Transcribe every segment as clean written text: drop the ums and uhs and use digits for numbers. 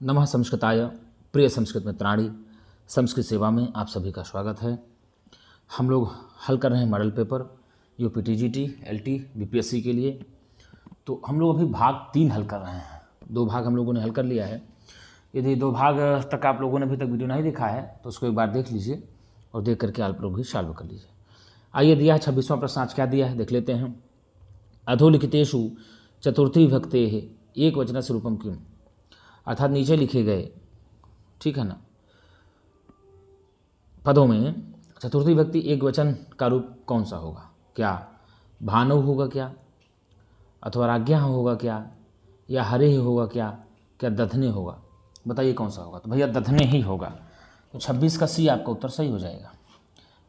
नमः संस्कृताय प्रिय संस्कृत मित्राणि, संस्कृत सेवा में आप सभी का स्वागत है। हम लोग हल कर रहे हैं model paper UP TGT LT BPSC के लिए। तो हम लोग अभी भाग 3 हल कर रहे हैं। 2 भाग हम लोगों ने हल कर लिया है। यदि 2 भाग तक आप लोगों ने अभी तक वीडियो नहीं देखा है तो उसको एक बार देख लीजिए और देख करके आप लोग भी सॉल्व कर लीजिए। आइए, दिया है 26वां प्रश्न। आज क्या दिया है देख लेते हैं। अधोलिखितेषु चतुर्थी विभक्ते एक वचन से रूपम किम, अर्थात नीचे लिखे गए, ठीक है ना, पदों में चतुर्थी विभक्ति एक वचन का रूप कौन सा होगा? क्या भानु होगा क्या, अथवा राज्ञा होगा क्या, या हरे होगा क्या दधने होगा? बताइए कौन सा होगा। तो भैया दधने ही होगा। तो 26 का सी आपका उत्तर सही हो जाएगा।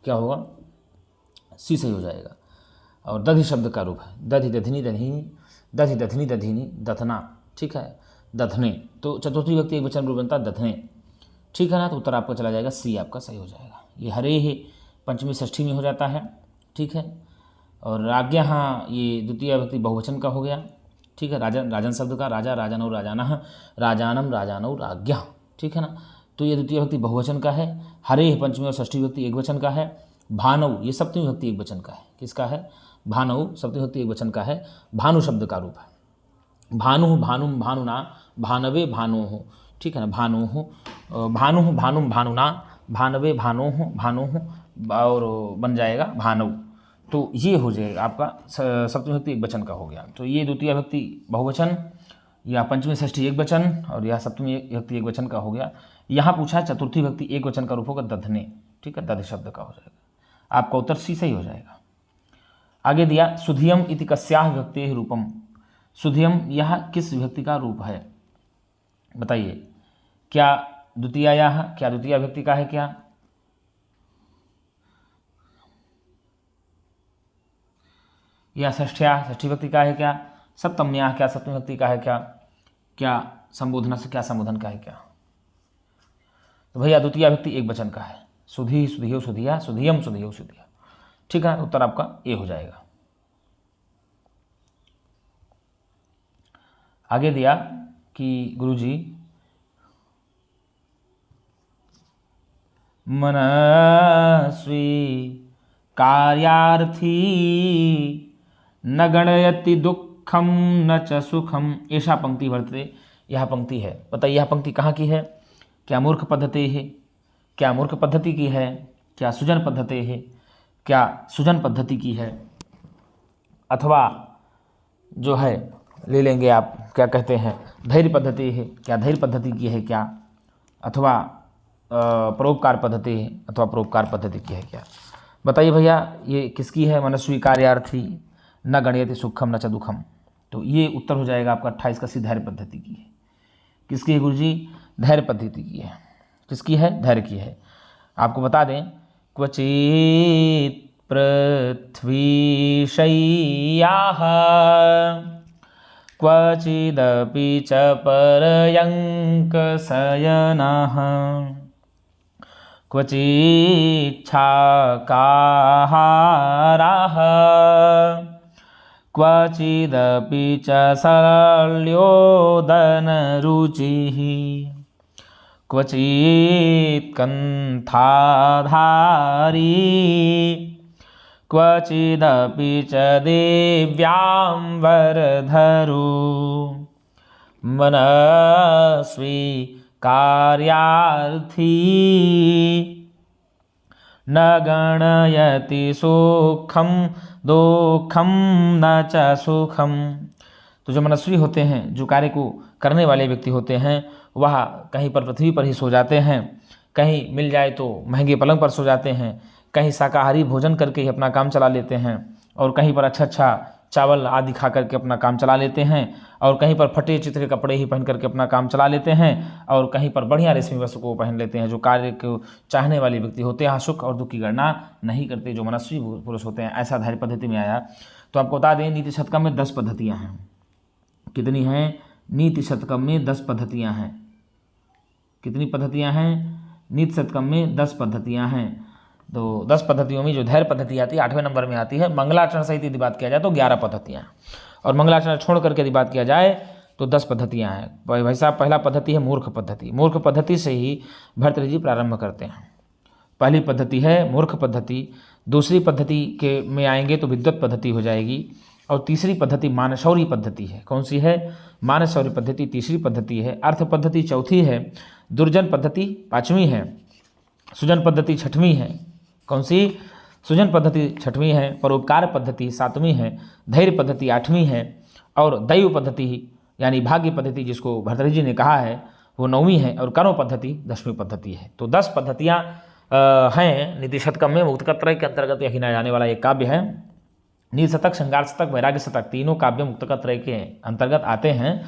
क्या होगा? सी सही हो जाएगा। और दधि शब्द का रूप है दधि दधनी दधीनी, दधि दधनी दधीनी, दधना, ठीक है, दधने। तो चतुर्थी विभक्ति एक वचन रूप बनता है दधने, ठीक है ना। तो उत्तर आपका चला जाएगा सी, आपका सही हो जाएगा। ये हरे ही पंचमी षष्ठी में हो जाता है, ठीक है। और राज्ञा, हाँ, ये द्वितीय विभक्ति बहुवचन का हो गया, ठीक है। राजन, राजन शब्द का राजा, राजनौ राजाना, राजानम राजानौ राज्ञा, ठीक है ना। तो ये द्वितीय विभक्ति बहुवचन का है। हरे पंचमी और षष्ठी विभक्ति एक वचन का है। भानौ ये सप्तमी विभक्ति एक वचन का है। किसका है? भानौ सप्तमी विभक्ति एक वचन का है। भानु शब्द का रूप है भानु, भानुम भानुना, भानवे भानोह, ठीक है ना। भानोह, भानु भानुम भानुना, भानवे भानोह, भानोह, और बन जाएगा भानव। तो ये हो जाएगा आपका सप्तमी विभक्ति एक वचन का हो गया। तो ये द्वितीय विभक्ति बहुवचन, या पंचमी षष्ठी एक वचन, और यह सप्तमी विभक्ति एक वचन का हो गया। यहाँ पूछा चतुर्थी विभक्ति एक वचन का रूप होगा दधने, ठीक है, दध शब्द का हो जाएगा। आपका उत्तर सी सही हो जाएगा। आगे दिया सुधियम इति कस्याः विभक्तेः रूपम। सुधियम यह किस विभक्ति का रूप है? बताइए। क्या द्वितीया, क्या द्वितीय विभक्ति का है क्या? या षष्ठ्या, षष्ठी विभक्ति का है क्या? सप्तम्या, क्या सप्तमी विभक्ति का है क्या? क्या संबोधन से, क्या संबोधन का है क्या? तो भैया द्वितीय विभक्ति एक वचन का है। सुधी, सुधियो, सुधिया, सुधियम, सुधियो, सुधिया, ठीक है। उत्तर आपका ए हो जाएगा। आगे दिया कि गुरुजी मनस्वी कार्यार्थी न गणयति दुखम न च सुखम, ऐसा पंक्ति वर्तते। यह पंक्ति है, बताइए यह पंक्ति कहाँ की है? क्या मूर्ख पद्धति है? क्या मूर्ख पद्धति की है? क्या सुजन पद्धति है? क्या सुजन पद्धति की है? अथवा जो है ले लेंगे आप, क्या कहते हैं, धैर्य पद्धति है? क्या धैर्य पद्धति की है क्या? अथवा परोपकार पद्धति है, अथवा परोपकार पद्धति की है क्या? बताइए भैया ये किसकी है? मनस्वी कार्यार्थी न गणयति सुखम न च दुखम। तो ये उत्तर हो जाएगा आपका 28 का सी, धैर्य पद्धति की है। किसकी है गुरुजी? धैर्य पद्धति की है। किसकी है? धैर्य की है। आपको बता दें, क्वचित् पृथ्वी शय्याः क्वचिदपि च पर्यङ्क शयनः क्वचिच्छाकाहारः क्वचिदपि च शल्योदनरुचिः क्वचित् कन्थाधारी क्वचिदपि च देव्यां वरधरू मनस्वी कार्यार्थी न गणयति सुखम दुखम न च सुखम। तो जो मनस्वी होते हैं, जो कार्य को करने वाले व्यक्ति होते हैं, वह कहीं पर पृथ्वी पर ही सो जाते हैं, कहीं मिल जाए तो महंगे पलंग पर सो जाते हैं, कहीं शाकाहारी भोजन करके ही अपना काम चला लेते हैं, और कहीं पर अच्छा चावल आदि खा करके अपना काम चला लेते हैं, और कहीं पर फटे चित्र के कपड़े ही पहन करके अपना काम चला लेते हैं, और कहीं पर बढ़िया रेशमी वस्त्र को पहन लेते हैं। जो कार्य को चाहने वाले व्यक्ति होते हैं, सुख और दुख की गणना नहीं करते, जो मनस्वी पुरुष होते हैं। ऐसा धैर्य पद्धति में आया। तो आपको बता दें, नीति शतकम में 10 पद्धतियाँ हैं। कितनी हैं? नीति शतकम में 10 पद्धतियाँ हैं। कितनी पद्धतियाँ हैं? नीति शतकम में 10 पद्धतियाँ हैं। तो 10 पद्धतियों में जो धैर्य पद्धति आती है 8वें नंबर में आती है। मंगलाचरण सहित यदि बात किया जाए तो 11 पद्धतियाँ, और मंगलाचरण छोड़ करके यदि बात किया जाए तो 10 पद्धतियाँ हैं भाई साहब। पहला पद्धति है मूर्ख पद्धति। मूर्ख पद्धति से ही भर्तृहरि जी प्रारंभ करते हैं। पहली पद्धति है मूर्ख पद्धति। दूसरी पद्धति के में आएंगे तो विद्वत पद्धति हो जाएगी। और तीसरी पद्धति मानशौरी पद्धति है। कौन सी है? मानशौरी पद्धति तीसरी पद्धति है। अर्थ पद्धति चौथी है। दुर्जन पद्धति पाँचवीं है। सुजन पद्धति छठवीं है। कौन सी? सुजन पद्धति छठवीं है। परोपकार पद्धति सातवीं है। धैर्य पद्धति आठवीं है। और दैव पद्धति यानी भाग्य पद्धति जिसको भर्तृहरि जी ने कहा है वो नौवीं है। और कर्म पद्धति 10वीं पद्धति है। तो 10 पद्धतियाँ हैं। नीति शतकम में मुक्तकत्रय के अंतर्गत यह गिना जाने वाला एक काव्य है। नीति शतक, श्रृंगार शतक, वैराग्य शतक तीनों काव्य मुक्तकत्रय के अंतर्गत आते हैं।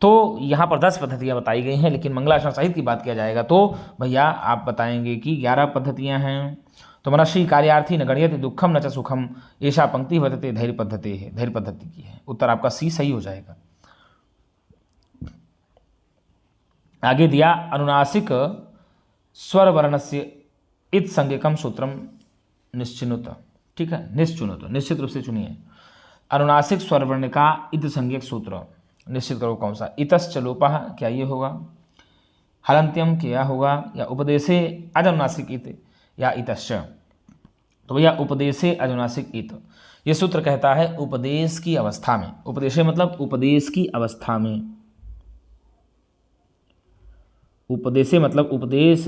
तो यहाँ पर 10 पद्धतियाँ बताई गई हैं। लेकिन मंगलाचरण साहित्य की बात किया जाएगा तो भैया आप बताएंगे कि 11 पद्धतियाँ हैं। तो मनस्वी कार्यार्थी न गणयति दुखम न च सुखम ऐसा पंक्ति वर्तते धैर्य पद्धति है। धैर्य पद्धति की है। उत्तर आपका सी सही हो जाएगा। आगे दिया अनुनासिक स्वर वर्णस्य इत संज्ञकम सूत्रम निश्चिनुत। ठीक है, निश्चिनुत निश्चित रूप से चुनिए। अनुनासिक स्वर वर्ण का इत संज्ञक सूत्र निश्चित करो कौन सा? इतश्च लोपः, क्या ये होगा? हलंत्यम क्या होगा? या उपदेशे अजनुनासिक इत या इतश्च? तो भैया उपदेशे अजनुनासिक इत ये सूत्र कहता है उपदेश की अवस्था में। उपदेशे मतलब उपदेश की अवस्था में। उपदेशे मतलब उपदेश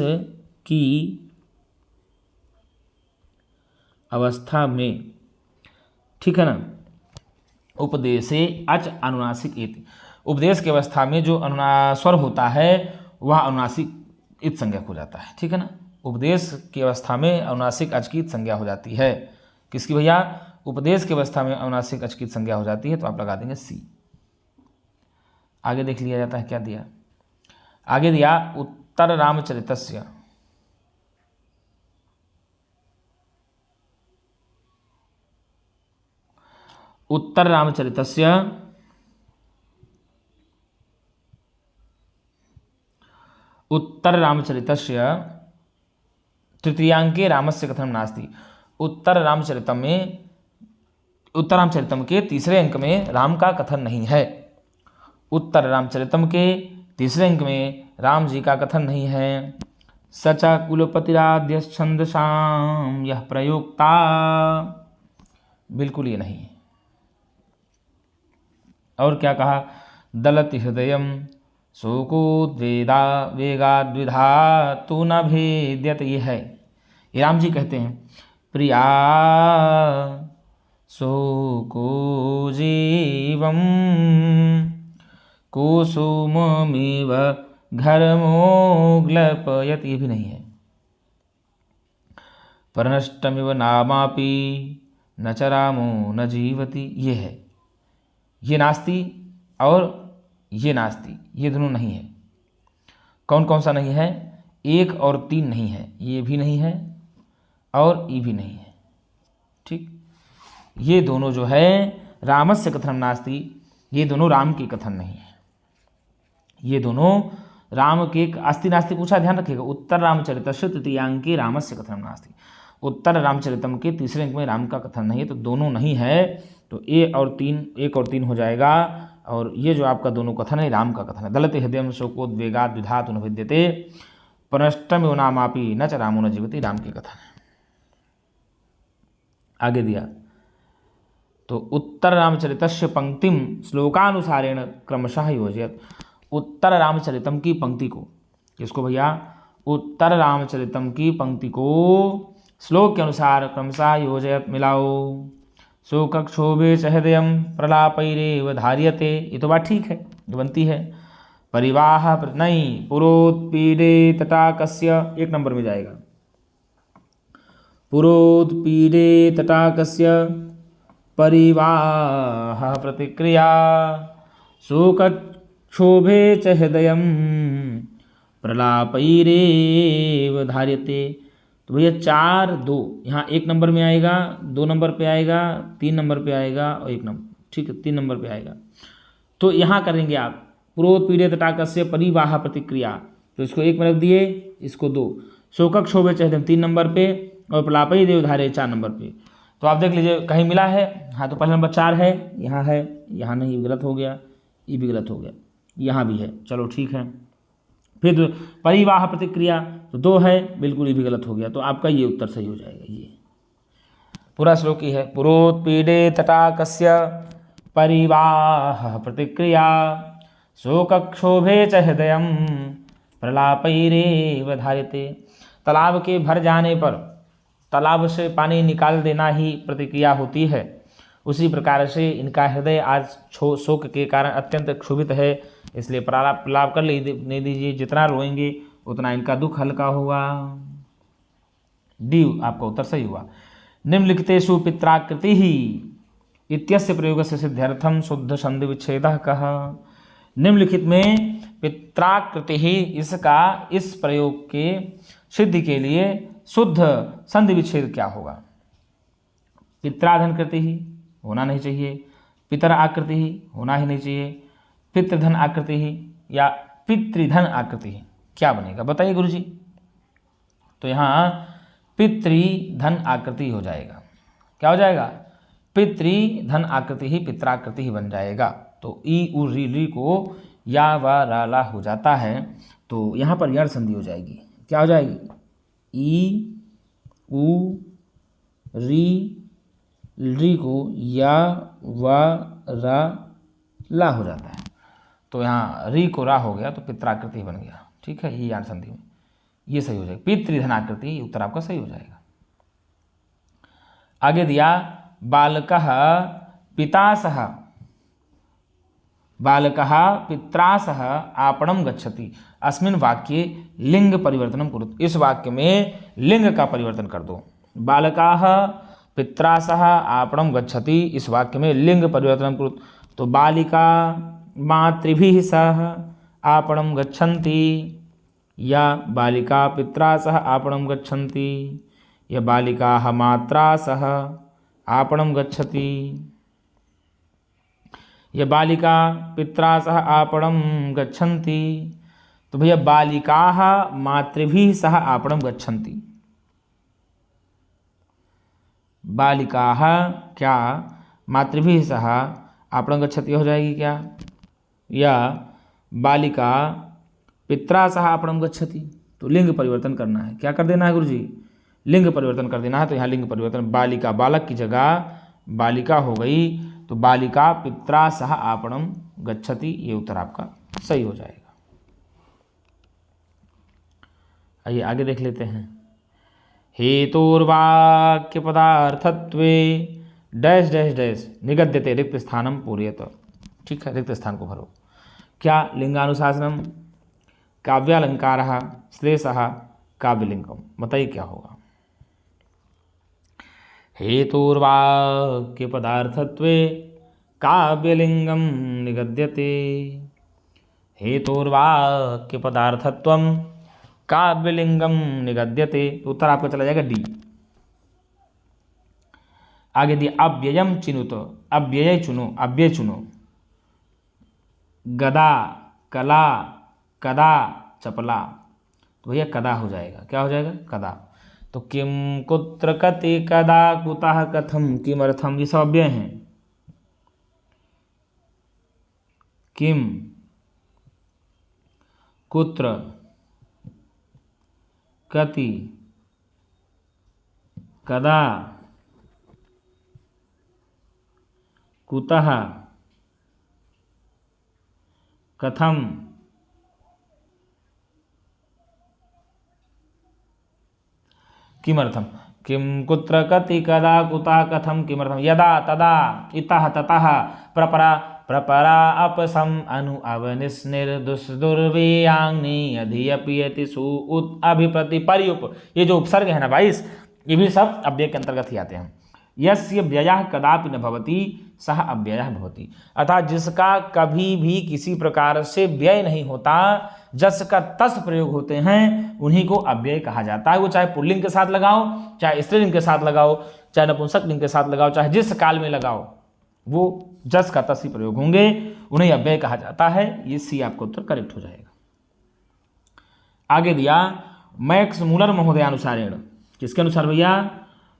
की अवस्था में। ठीक है ना? उपदेशे अच अनुनासिक इत, उपदेश की अवस्था में जो अनुनास्वर होता है वह अनुनासिक इत संज्ञक हो जाता है। ठीक है ना? उपदेश की अवस्था में अनुनासिक अच की संज्ञा हो जाती है। किसकी भैया? उपदेश की अवस्था में अनुनासिक अच की संज्ञा हो जाती है। तो आप लगा देंगे सी। आगे देख लिया जाता है क्या दिया। आगे दिया उत्तर रामचरितस्य। उत्तर रामचरितस्य उत्तर रामचरितस्य तृतीयांके रामस्य कथनं नास्ति। उत्तर रामचरितम के तीसरे अंक में राम का कथन नहीं है। उत्तर रामचरितम के तीसरे अंक में राम जी का कथन नहीं है। सचा कुलपतिराद्य छंदसाम यह प्रयोक्ता, बिल्कुल ये नहीं है। और क्या कहा? दलति हृदयम शोकोद्वेदा वेगाद्विधा तु न भेद्यत, ये है। ये राम जी कहते हैं प्रिया शोको जीवम कुसुममिव घरमोग्लपयत, ये भी नहीं है। परनष्टमिव नामापि न च रामो न जीवति, ये है। ये नास्ति और ये नास्ति, ये दोनों नहीं है। कौन कौन सा नहीं है? 1 और 3 नहीं है। ये भी नहीं है और ये भी नहीं है। ठीक, ये दोनों जो है रामस्य कथनम नास्ति, ये दोनों राम के कथन नहीं है। ये दोनों राम के अस्ति नास्ति पूछा, ध्यान रखिएगा। उत्तर रामचरितस्य तृतीयांके रामस्य कथनम नास्ति, उत्तर रामचरितम के तीसरे अंक में राम का कथन नहीं है। तो दोनों नहीं है। तो 1 और 3 हो जाएगा। और ये जो आपका दोनों कथन है राम का कथन है। दलते हृदयम शोकोद्वेगात् द्विधातु न भिद्यते परनष्टमिव नामापि न च रामो न जीवति, राम के कथन है। आगे दिया तो उत्तर रामचरितस्य पंक्तिम श्लोकानुसारेण क्रमशः योजयत। उत्तर रामचरितम की पंक्ति को, किसको भैया? उत्तर रामचरितम की पंक्ति को श्लोक के अनुसार क्रमशः योजयत, मिलाओ। शोकक्षोभे च हृदयं प्रलापैरेव धार्यते, ये तो बात ठीक है, ये बनती है। परिवाह नहीं, पुरोत्पीडे तटाकस्य 1 नंबर में जाएगा। पुरोत्पीडे तटाकस्य परिवाह प्रतिक्रिया शोकक्षोभे च हृदयं प्रलापैरेव धार्यते। तो भैया 4, 2 यहाँ 1 नंबर में आएगा, 2 नंबर पे आएगा, 3 नंबर पे आएगा और 1 नंबर, ठीक है 3 नंबर पे आएगा। तो यहाँ करेंगे आप पुरोत्पीड़ित तटाकस्य परिवाह प्रतिक्रिया, तो इसको 1 में रख दिए, इसको 2। शोकक्षोभे च हृदयं 3 नंबर पे और प्रलापैरेव धार्यते 4 नंबर पे। तो आप देख लीजिए कहीं मिला है? हाँ, तो पहला नंबर 4 है, यहाँ नहीं, गलत हो गया, ये भी गलत हो गया। यहाँ भी है, चलो ठीक है। फिर परिवाह प्रतिक्रिया तो 2 है, बिल्कुल ये भी गलत हो गया, तो आपका ये उत्तर सही हो जाएगा। ये पूरा श्लोक ही है, पुरोत्पीडे तटाकस्य परिवाह प्रतिक्रिया शोकक्षोभे च हृदयं प्रलापैरेव धार्यते। तालाब के भर जाने पर तालाब से पानी निकाल देना ही प्रतिक्रिया होती है, उसी प्रकार से इनका हृदय आज शोक के कारण अत्यंत क्षोभित है, इसलिए प्रलाप कर लेने दीजिए। जितना रोएंगे उतना इनका दुख हल्का होगा। डी आपका उत्तर सही हुआ। निम्नलिखितेषु पित्राकृति ही इत्यस्य प्रयोगस्य सिद्ध्यर्थम शुद्ध संधि विच्छेदः कः। निम्नलिखित में पित्राकृति ही इसका इस प्रयोग के सिद्धि के लिए शुद्ध संधि विच्छेद क्या होगा। पित्राधन कृति ही होना नहीं चाहिए, पितर आकृति ही होना ही नहीं चाहिए, पितृधन आकृति ही या पितृधन आकृति ही, क्या बनेगा बताइए गुरुजी। तो यहाँ पितृधन आकृति हो जाएगा। क्या हो जाएगा? पितृधन आकृति ही पित्राकृति ही बन जाएगा। तो ई उ री को या व रा ला हो जाता है, तो यहाँ पर यण संधि हो जाएगी। क्या हो जाएगी? ई उ री को या व रा ला हो जाता है, तो यहाँ री को रा हो गया तो पित्राकृति बन गया। ठीक है, ये यार संधि में ये सही हो जाएगा। पितृधन आकृति उत्तर आपका सही हो जाएगा। आगे दिया बालकः पितासह बालकः पित्रासह आपणम गच्छति अस्मिन् वाक्ये लिंग परिवर्तनम कुरुत। इस वाक्य में लिंग का परिवर्तन कर दो। बालकाः पित्रासह आपणम गच्छति, इस वाक्य में लिंग परिवर्तनम कुरुत। तो बालिका मातृभिः सह आपणम गच्छन्ति या बालिका पित्रा सह आपणम गच्छन्ति या बालिकाः मात्रा सह आपणम गच्छति या बालिका पित्रा सह आपणम गच्छन्ति। तो भैया बालिकाः मातृभिः सह आपणम गच्छन्ति, बालिकाः क्या मातृभिः सह आपणम गच्छति हो जाएगी क्या, या बालिका पित्रा सह आपणम गच्छति। तो लिंग परिवर्तन करना है, क्या कर देना है गुरुजी? लिंग परिवर्तन कर देना है। तो यहाँ लिंग परिवर्तन, बालिका बालक की जगह बालिका हो गई, तो बालिका पित्रा सह आपणम गच्छति, ये उत्तर आपका सही हो जाएगा। आइए आगे देख लेते हैं। हेतुर्वाक्य पदार्थत्वे डैश डैश डैश निगद्यते रिक्त स्थानम पूरयत। ठीक है, रिक्त स्थान को भरो। क्या? लिंगानुशासनम, काव्यालंकारः, श्लेषः, काव्यलिंगम। बताइए क्या होगा। हेतुर्वाक्य पदार्थत्वे काव्यलिंगम निगद्यते। हेतुर्वाक्य पदार्थत्वम काव्यलिंगम निगद्यते, उत्तर आपका चला जाएगा डी। आगे दिए अव्ययम चिनुत, अव्यय चुनो, अव्यय चुनो। गदा कला कदा चपला, तो भैया कदा हो जाएगा। क्या हो जाएगा? कदा। तो किम कुत्र कति कदा कुतः कथम किमर्थम, ये सब अव्यय हैं। किम कुत्र कति कदा कुतः कथम किमर्थम। किम कुत्र कति कदा कुतः कथम किमर्थम। यदा तदा इतः ततः प्रपरा प्रपरा अपसम अनु अवनिस्निर्दुष्दुर्वेयांग्नि अधियपियति सु उत अभिप्रति पर्युप। ये जो उपसर्ग है ना 22, ये भी सब अव्यय के अंतर्गत ही आते हैं। यस्य व्ययः कदापि न भवति सह अव्ययः भवति, अर्थात जिसका कभी भी किसी प्रकार से व्यय नहीं होता, जस का तस प्रयोग होते हैं, उन्हीं को अव्यय कहा जाता है। वो चाहे पुल्लिंग के साथ लगाओ, चाहे स्त्रीलिंग के साथ लगाओ, चाहे नपुंसक लिंग के साथ लगाओ, चाहे जिस काल में लगाओ, वो जस का तस ही प्रयोग होंगे, उन्हें अव्यय कहा जाता है। ये सी आपका उत्तर करेक्ट हो जाएगा। आगे दिया मैक्स मूलर महोदयानुसारेण, किसके अनुसार भैया?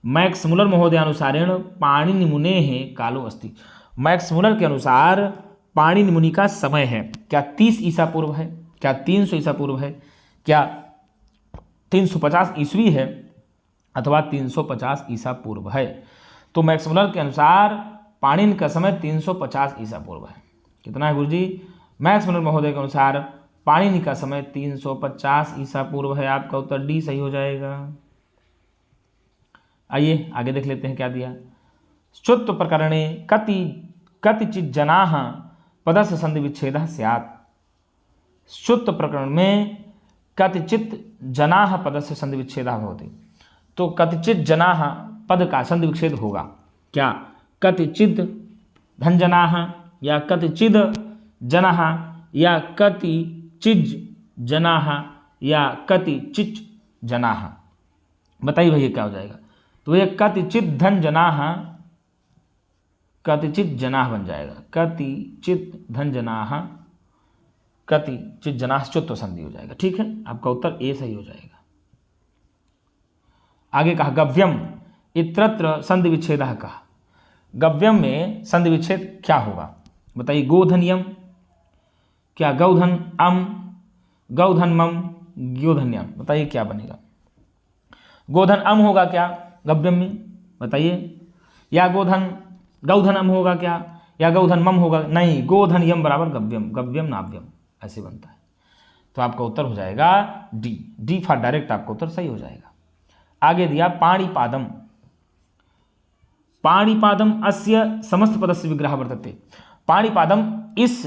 मैक्स मूलर महोदयानुसारेण पाणिनि मुनेः कालो अस्ति। मैक्स मूलर के अनुसार पाणिनि मुनि का समय है, क्या 30 ईसा पूर्व है, क्या 300 ईसा पूर्व है, क्या 350 ईस्वी है, अथवा 350 ईसा पूर्व है। तो मैक्स मुलर के अनुसार पाणिनि का समय 350 ईसा पूर्व है। कितना है गुरुजी? मैक्स मुलर महोदय के अनुसार पाणिनि का समय 350 ईसा पूर्व है। आपका उत्तर डी सही हो जाएगा। आइए आगे देख लेते हैं क्या दिया। श्रुत्व प्रकरणे कतिचित् जनाः पदस्य संधि विच्छेदः स्यात्। श्रुत्व प्रकरण में कतिचित् जनाः पदस्य संधि विच्छेदः भवति। तो कतिचित् जनाः पद का संधि विच्छेद होगा। क्या कतिचित् धनजनाः, या कतिचिद जनाः, या कतिचिज् जनाः, या कतिचिच् जनाः? बताइए भैया क्या हो जाएगा? तो ये कतिचित् धन जनाः, कतिचित् जनाः बन जाएगा। कतिचित् धन जनाः, कतिचित् जनाः चुत्व संधि हो जाएगा। ठीक है, आपका उत्तर ए सही हो जाएगा। आगे कहा गव्यम इत्रत्र संधि विच्छेदः कहा। गव्यम में संधि विच्छेद क्या होगा? बताइए। गोधन्यम, क्या गौधन अम, गौधन मम, ग्योधन्यम? बताइए क्या बनेगा? गोधन अम होगा क्या गव्यम में? बताइए। या गौधन अम होगा क्या, या गौधन मम होगा? नहीं, गोधन यम बराबर गव्यम, गव्यम नाव्यम ऐसे बनता है। तो आपका उत्तर हो जाएगा डी फॉर डायरेक्ट, आपका उत्तर सही हो जाएगा। आगे दिया पाणिपादम। पाणिपादम अस्य समस्त पदस्य विग्रह वर्तते। पाणिपादम इस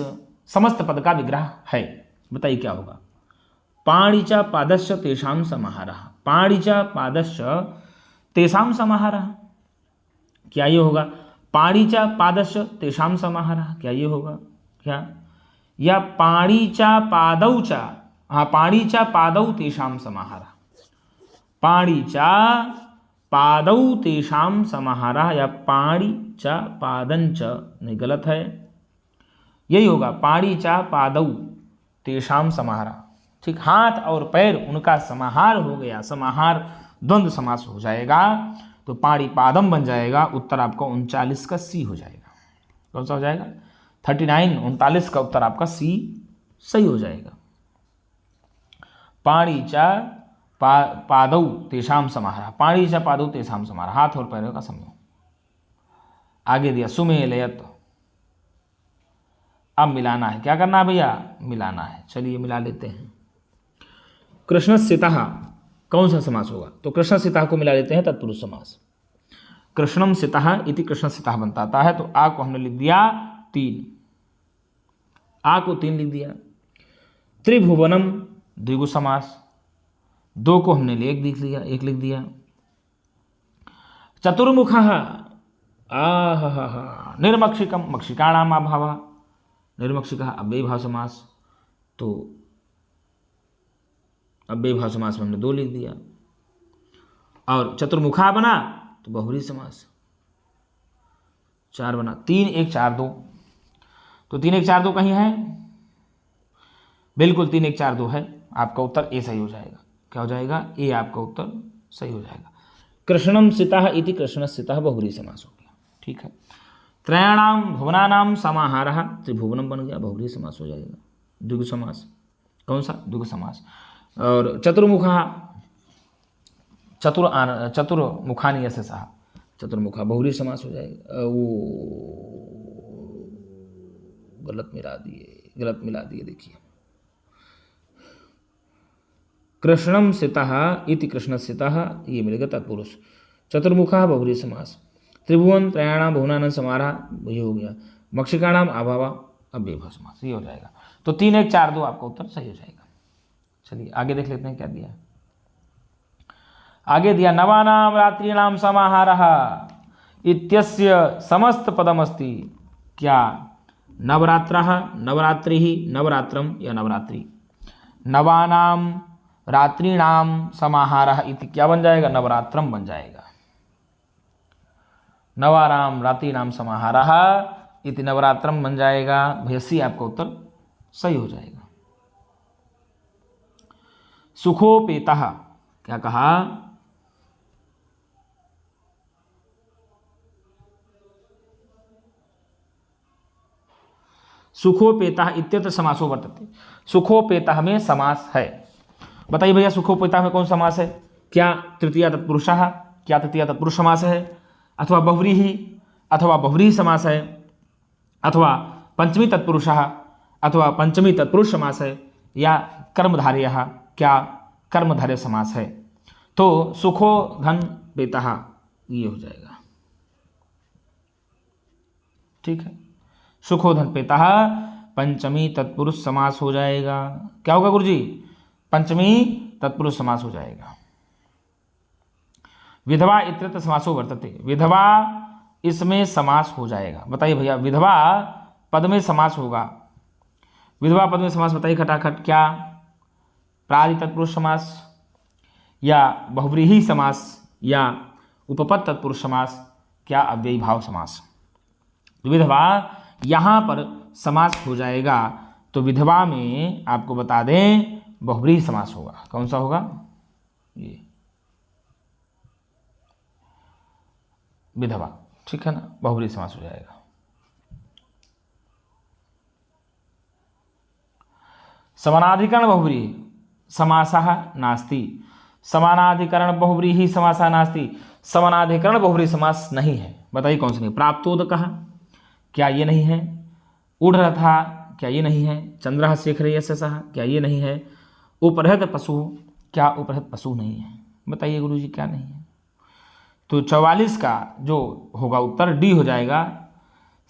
समस्त पद का विग्रह है। बताइए क्या होगा? पाणिच पादस्य तेषां समाहारः। पाणिच पादस्य तेषां समाहारः, क्या ये होगा? पाणिच पादस्य तेषां समाहारः, क्या ये होगा? क्या? या पाणिच पादौ च, हाँ, पाणिच पादौ तेषां समाहारः। पाणिच पादौ तेषां समाहारः, या पाणिच पादंच, नहीं गलत है, यही होगा। पाणिच पादौ तेषां समाहारः। ठीक, हाथ और पैर उनका समाहार हो गया, समाहार द्वंद्व समास हो जाएगा, तो पाणिपादम बन जाएगा। उत्तर आपका 39 का सी हो जाएगा। कौन सा हो जाएगा? 39 का उत्तर आपका सी सही हो जाएगा। पाणिच पादौ तेषां समाहारः। पाणिच पादौ तेषां समाहारः, हाथ और पैरों का समूह। आगे दिया सुमेलयत। अब मिलाना है। क्या करना है भैया? मिलाना है। चलिए मिला लेते हैं। कृष्णस्यतः कौन सा समास होगा? तो कृष्णस्यतः को मिला लेते हैं तत्पुरुष समास। कृष्णम सितः इति कृष्णस्यतः बनता है। तो आ को हमने लिख दिया 3, आ को 3 लिख दिया। त्रिभुवनम द्विगु समास, 2 को हमने एक लिख दिया। चतुर्मुखः निर्मक्षिकम, मक्षिकाणाम अभावः, निर्मक्षिकः अव्ययीभाव समास, तो अव्ययीभाव समास में हमने 2 लिख दिया। और चतुर्मुखा बना तो बहुरी समास, 4 बना। 3 1 4 2, तो 3 1 4 2 कहीं है? बिल्कुल 3 1 4 2 है। आपका उत्तर ए सही हो जाएगा। क्या हो जाएगा? ए आपका उत्तर सही हो जाएगा। कृष्णम सितः इति कृष्णस्यतः बहुरी समास हो गया। ठीक है। त्रयाणाम भुवनानाम समाहारः, त्रिभुवनम बन गया, बहुरी समास हो जाएगा। द्विगु समास, कौन सा? द्विगु समास। और चतुर्मुखा, चतुर्मुखानि यस्य सः, चतुर्मुखा बहुरी समास हो जाएगा। वो गलत मिला दिए देखिए। कृष्णम सितः इति कृष्णस्यतः, ये मिलेगा तत्पुरुष। चतुर्मुखा बहुरी समास। त्रिभुवन त्रयाणाम भुवनानां समाहारः, ये हो गया। मक्षिकाणाम अभाव अव्ययीभाव समास, ये हो जाएगा। तो 3 1 4 2 आपका उत्तर सही हो जाएगा। चलिए आगे देख लेते हैं क्या दिया। आगे दिया नवानाम रात्रीणाम समाहारः इत्यस्य समस्त पदमस्ति। क्या? नवरात्रः, नवरात्रिः, नवरात्रम, या नवरात्रि। नवानाम रात्रीणाम समाहारः इति क्या बन जाएगा? नवरात्रम बन जाएगा। नवानाम रात्रीणाम समाहारः इति नवरात्रम बन जाएगा। भैया सी आपका उत्तर सही हो जाएगा। सुखोपेतः, क्या कहा? सुखोपेता इत्यत्र समासो वर्तते। सुखोपेता में समास है। बताइए भैया सुखोपेता में कौन समास है? क्या तृतीया तत्पुरुषः, क्या तृतीया तत्पुरुष समास है, अथवा बहुव्रीहि, अथवा बहुव्रीहि समास है, अथवा पंचमी तत्पुरुषः, अथवा पंचमी तत्पुरुष समास है, या कर्मधारयः, क्या कर्मधारय समास है? तो सुखो धन पेतः ये हो जाएगा। ठीक है, सुखोधन पेतः पंचमी तत्पुरुष समास हो जाएगा। क्या होगा गुरुजी? पंचमी तत्पुरुष समास हो जाएगा। विधवा इत्यत्र समासो वर्तते। विधवा इसमें समास हो जाएगा। बताइए भैया विधवा पद में समास होगा। विधवा पद में समास बताइए खटाखट। क्या प्रादि तत्पुरुष समास, या बहुव्रीहि समास, या उपपद तत्पुरुष समास, क्या अव्ययी भाव समास? विधवा यहाँ पर समास हो जाएगा। तो विधवा में आपको बता दें बहुव्रीहि समास होगा। कौन सा होगा? ये विधवा। ठीक है ना, बहुव्रीहि समास हो जाएगा। समानाधिकरण बहुव्रीहि समासः नास्ति। समानाधिकरण बहुव्रीहि समासः नास्ति। समानाधिकरण बहुव्रीहि समास नहीं है। बताइए कौन सा नहीं? प्राप्तोदकः, क्या ये नहीं है? ऊढ़रथः, क्या ये नहीं है? चंद्रः शेखरे यशसः, क्या ये नहीं है? उपरहत पशु, क्या उपरहत पशु नहीं है? बताइए गुरुजी क्या नहीं है? तो 44 का जो होगा उत्तर डी हो जाएगा।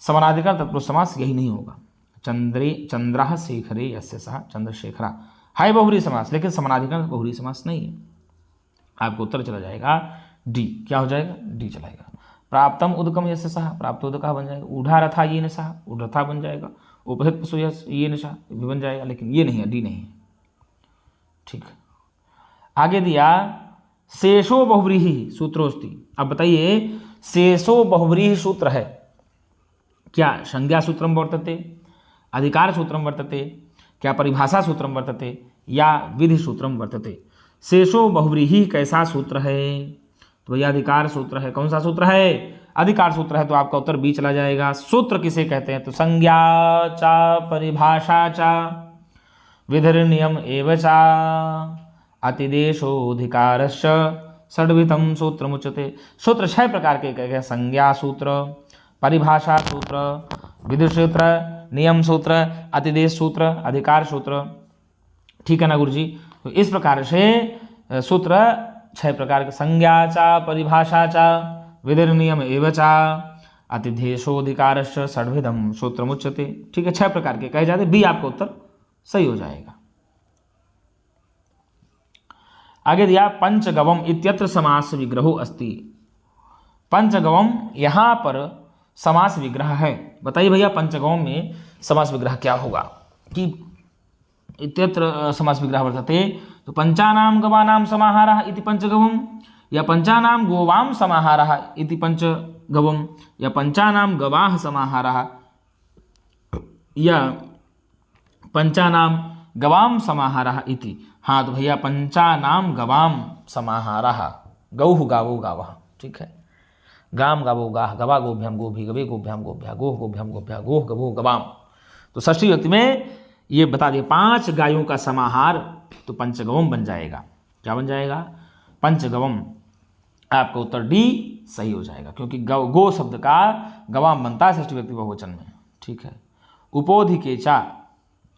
समानाधिकरण तत्पुरुष समास यही नहीं होगा। चंद्रः शेखरे यशसः, चंद्रशेखरा है बहुव्रीहि समास, लेकिन समानाधिकरण बहुव्रीहि समास नहीं है। आपको उत्तर चला जाएगा डी। क्या हो जाएगा? डी चलाएगा। प्राप्तम उदकम यशसः, प्राप्त उदकः बन जाएगा। ऊढ़ा रथा ये नशा, ऊढ़था बन जाएगा। उपहृत पशु ये नशा भी बन जाएगा, लेकिन ये नहीं है, डी नहीं है। ठीक, आगे दिया शेषो बहुव्रीहि सूत्रोस्ति। अब बताइए शेषो बहुव्रीहि सूत्र है। क्या संज्ञा सूत्रम वर्तते, अधिकार सूत्रम वर्तते, क्या परिभाषा सूत्रम वर्तते, या विधि सूत्रम वर्तते? शेषो बहुव्रीहि कैसा सूत्र है? तो भैया अधिकार सूत्र है। कौन सा सूत्र है? अधिकार सूत्र है। तो आपका उत्तर बी चला जाएगा। सूत्र किसे कहते हैं? तो संज्ञा चा परिभाषा चा विधिर्नियम एव चा अतिदेशोधिकारश्च षड्विधम सूत्रमुच्यते। सूत्र 6 प्रकार के कहे गए। संज्ञा सूत्र, परिभाषा सूत्र, विधि सूत्र, नियम सूत्र, अतिदेश सूत्र, अधिकार सूत्र। ठीक है ना गुरुजी? तो इस प्रकार से सूत्र 6 प्रकार के संज्ञा चा परिभाषा चा विधिर्नियम एव चा अतिदेशोधिकारश्च षड्विधम सूत्रमुच्यते। ठीक है, 6 प्रकार के कहे जाते। बी आपका उत्तर सही हो जाएगा। आगे दिया पंचगवम इत्यत्र समास विग्रहो अस्ति। पंचगवम यहाँ पर समास विग्रह है। बताइए भैया पंचगवम में समास विग्रह क्या होगा? कि इत्यत्र समास विग्रह वर्तते। तो पंचानाम गवानाम समाहारः इति पंचगवम, या पंचानाम गोवाम समाहारः इति पंचगवम, या पंचानाम गवाह समाहारः, या पंचानाम गवाम समाहारः इति। हाँ तो भैया पंचानाम गवाम समाहारः, गौः गावो गावः। ठीक है, गाम गावो गाह, गवा गोभ्याम गोभी, गवे गोभ्याम गोभ्या, गोह गोभ्याम गोभ्या, गोह गवो गवाम। तो षष्ठी व्यक्ति में ये बता दिए 5 गायों का समाहार, तो पंचगवम बन जाएगा। क्या बन जाएगा? पंचगवम। आपका उत्तर डी सही हो जाएगा, क्योंकि गो शब्द का गवाम बनता है षष्ठी व्यक्ति बहुवचन में। ठीक है, उपोधिकेचा,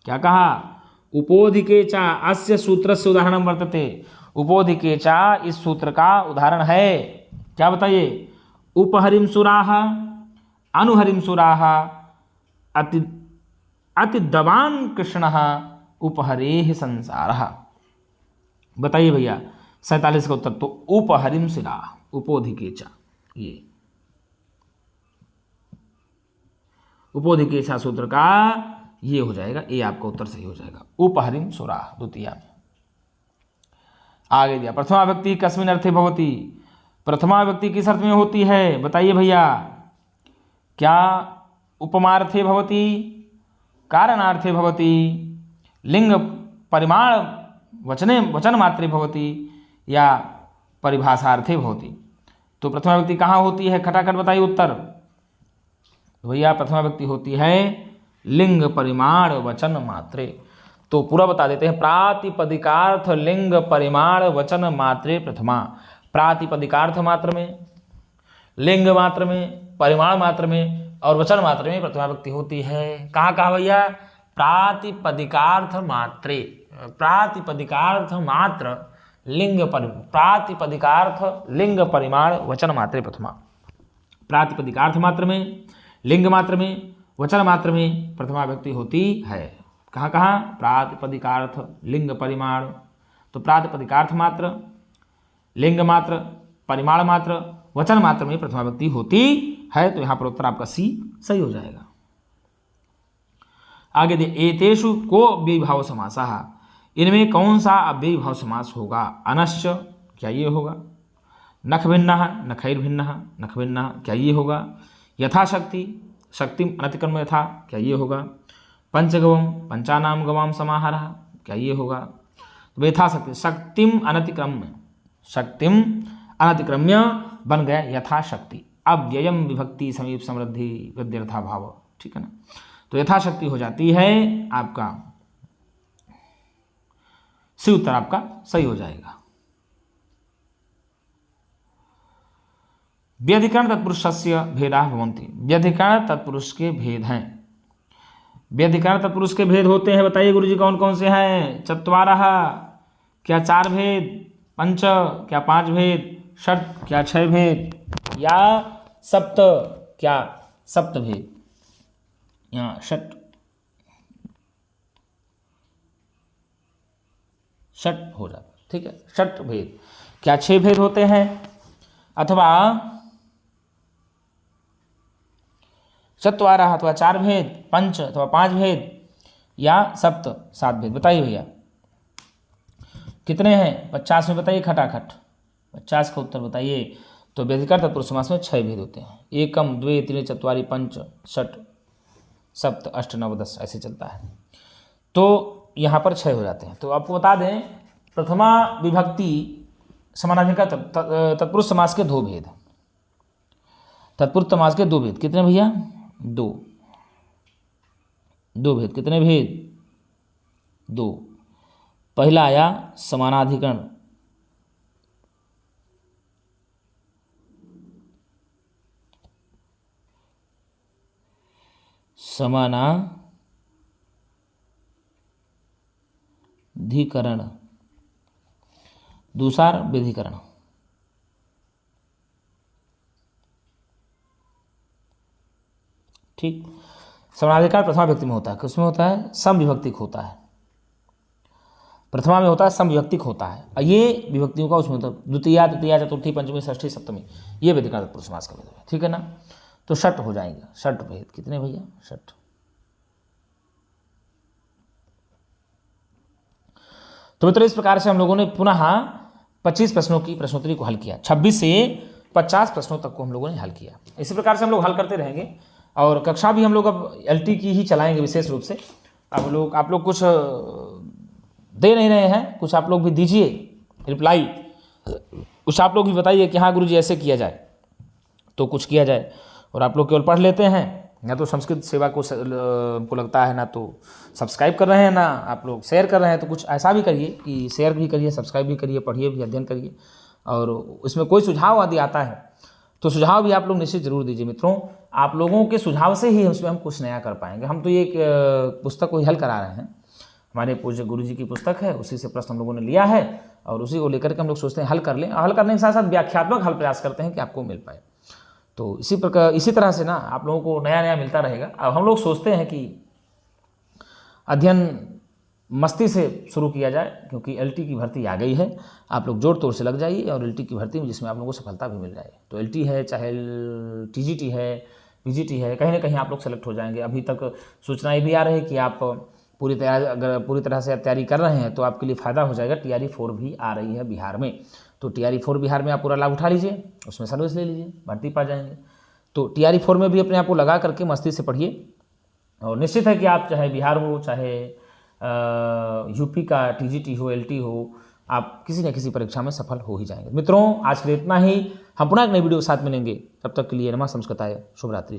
क्या कहा? उपोधिकेचा अस्य सूत्रस्य उदाहरणं वर्तते। उपोधिकेचा इस सूत्र का उदाहरण है। क्या बताइए? उपहरिम सुराः, अनुहरिम सुराः, अतिदवान् कृष्णः, उपहरेः संसारः। बताइए भैया 47 का उत्तर। तो उपहरिम सुराः, उपोधिकेचा, ये उपोधिकेचा सूत्र का ये हो जाएगा। ये आपका उत्तर सही हो जाएगा। उपहरिम सुराः द्वितीया में। आगे दिया प्रथमा व्यक्ति कस्मिन् अर्थे भवति। प्रथमा व्यक्ति किस अर्थ में होती है? बताइए भैया। क्या उपमार्थे भवति, कारणार्थे भवति, लिंग परिमाण वचन मात्रे भवति, या परिभाषार्थे भवति? तो प्रथमा व्यक्ति कहाँ होती है? खटाखट बताइए उत्तर। भैया प्रथमा व्यक्ति होती है लिंग परिमाण वचन मात्रे। तो पूरा बता देते हैं। प्रातिपदिकार्थ लिंग परिमाण वचन मात्रे प्रथमा। प्रातिपदिकार्थ मात्र में, लिंग मात्र में, परिमाण मात्र में और वचन मात्र में प्रथमा विभक्ति होती है। कहाँ कहाँ भैया? प्रातिपदिकार्थ मात्रे, प्रातिपदिकार्थ मात्र लिंग प्रातिपदिकार्थ लिंग परिमाण वचन मात्रे प्रथमा। प्रातिपदिकार्थ मात्र में, लिंग मात्र में, वचन मात्र में प्रथमा विभक्ति होती है। कहाँ कहाँ? प्रातिपदिकार्थ लिंग परिमाण। तो प्रातिपदिकार्थ मात्र, लिंग मात्र, परिमाण मात्र, वचन मात्र में प्रथमा विभक्ति होती है। तो यहाँ पर उत्तर आपका सी सही हो जाएगा। आगे दे एतेषु को अव्ययीभाव समासः, इनमें कौन सा अव्ययीभाव समास होगा? अनश्च, क्या ये होगा? नख भिन्नः, नखैर्भिन्नः, नख भिन्नः, क्या ये होगा? यथाशक्ति, शक्तिम अनतिक्रम्य यथा, क्या ये होगा? पंचगवम, पंचानाम गवाम समाहारः, क्या ये होगा? तो यथाशक्ति, शक्तिम अनतिक्रम्य, शक्तिम अनतिक्रम्य बन गया यथाशक्ति। अव्ययम विभक्ति समीप समृद्धि वृद्ध्यर्था भाव, ठीक है ना। तो यथाशक्ति हो जाती है आपका सी, उत्तर आपका सही हो जाएगा। व्यधिकरण तत्पुरुषस्य भेदाः भवन्ति। व्यधिकरण तत्पुरुष के भेद हैं। व्यधिकरण तत्पुरुष के भेद होते हैं, बताइए गुरुजी कौन कौन से हैं? चत्वारः, क्या 4 भेद? पंच, क्या 5 भेद? षट, क्या 6 भेद? या सप्त, क्या सप्त भेद? यहाँ षट हो जाता, ठीक है। षट भेद, क्या 6 भेद होते हैं? अथवा चत्वारः अथवा 4 भेद, पंच अथवा 5 भेद, या सप्त 7 भेद? बताइए भैया कितने हैं? 50 में बताइए खटाखट, 50 का उत्तर बताइए। तो व्यधिकरण तत्पुरुष समास में 6 भेद होते हैं। एकम, द्वे, त्रीणि, चत्वारि, पंच, षट, सप्त, अष्ट, नव, 10 ऐसे चलता है। तो यहाँ पर 6 हो जाते हैं। तो आपको बता दें, प्रथमा विभक्ति समानाधिकार तत्पुरुष समास के 2 भेद, तत्पुरुष समास के 2 भेद। कितने भैया? 2 भेद। कितने भेद? 2। पहला आया समानाधिकरण, समानाधिकरण, दूसरा व्यधिकरण। ठीक। समानाधिकार प्रथमा विभक्ति में होता है। किसमें होता है? सम विभक्तिक होता है। प्रथमा में होता है, सम विभक्तिक होता है। और ये विभक्तियों का उसमें होता है द्वितीया, तृतीया, चतुर्थी, पंचमी, षष्ठी, सप्तमी, ये व्यधिकरण तत्पुरुष समास का भेद है, ठीक है ना। तो षट हो जाएंगे, षट भेद। कितने भैया? षट। तो मित्रों इस प्रकार से हम लोगों ने पुनः 25 प्रश्नों की प्रश्नोत्तरी को हल किया। 26 से 50 प्रश्नों तक को हम लोगों ने हल किया। इसी प्रकार से हम लोग हल करते रहेंगे और कक्षा भी हम लोग अब एलटी की ही चलाएंगे विशेष रूप से। अब लोग आप लोग कुछ दे नहीं रहे हैं, कुछ आप लोग भी दीजिए रिप्लाई, कुछ आप लोग भी बताइए कि हाँ गुरुजी ऐसे किया जाए, तो कुछ किया जाए। और आप लोग केवल पढ़ लेते हैं, या तो संस्कृत सेवा को लगता है, ना तो सब्सक्राइब कर रहे हैं, ना आप लोग शेयर कर रहे हैं। तो कुछ ऐसा भी करिए कि शेयर भी करिए, सब्सक्राइब भी करिए, पढ़िए भी, अध्ययन करिए। और उसमें कोई सुझाव आदि आता है तो सुझाव भी आप लोग निश्चित जरूर दीजिए। मित्रों आप लोगों के सुझाव से ही उसमें हम कुछ नया कर पाएंगे। हम तो ये पुस्तक को हल करा रहे हैं, हमारे पूज्य गुरु जी की पुस्तक है, उसी से प्रश्न हम लोगों ने लिया है और उसी को लेकर के हम लोग सोचते हैं हल कर लें। और हल करने के साथ साथ व्याख्यात्मक हल प्रयास करते हैं कि आपको मिल पाए। तो इसी तरह से ना आप लोगों को नया नया मिलता रहेगा। अब हम लोग सोचते हैं कि अध्ययन मस्ती से शुरू किया जाए, क्योंकि एलटी की भर्ती आ गई है। आप लोग जोर तोड़ से लग जाइए और एलटी की भर्ती में जिसमें आप लोगों को सफलता भी मिल जाए। तो एलटी है, चाहे टीजीटी है, पीजीटी है, कहीं ना कहीं आप लोग सेलेक्ट हो जाएंगे। अभी तक सूचनाएं भी आ रही है कि आप पूरी तरह से तैयारी कर रहे हैं तो आपके लिए फ़ायदा हो जाएगा। TRE 4 भी आ रही है बिहार में, तो TRE 4 बिहार में आप पूरा लाभ उठा लीजिए, उसमें सर्विस ले लीजिए, भर्ती पा जाएंगे। तो TRE 4 में भी अपने आप को लगा करके मस्ती से पढ़िए और निश्चित है कि आप चाहे बिहार हो, चाहे यूपी का टीजीटी हो, एलटी हो, आप किसी न किसी परीक्षा में सफल हो ही जाएंगे। मित्रों आज के लिए इतना ही। हम पुनः एक नई वीडियो के साथ मिलेंगे, तब तक के लिए नमः संस्कृताय, शुभ रात्रि।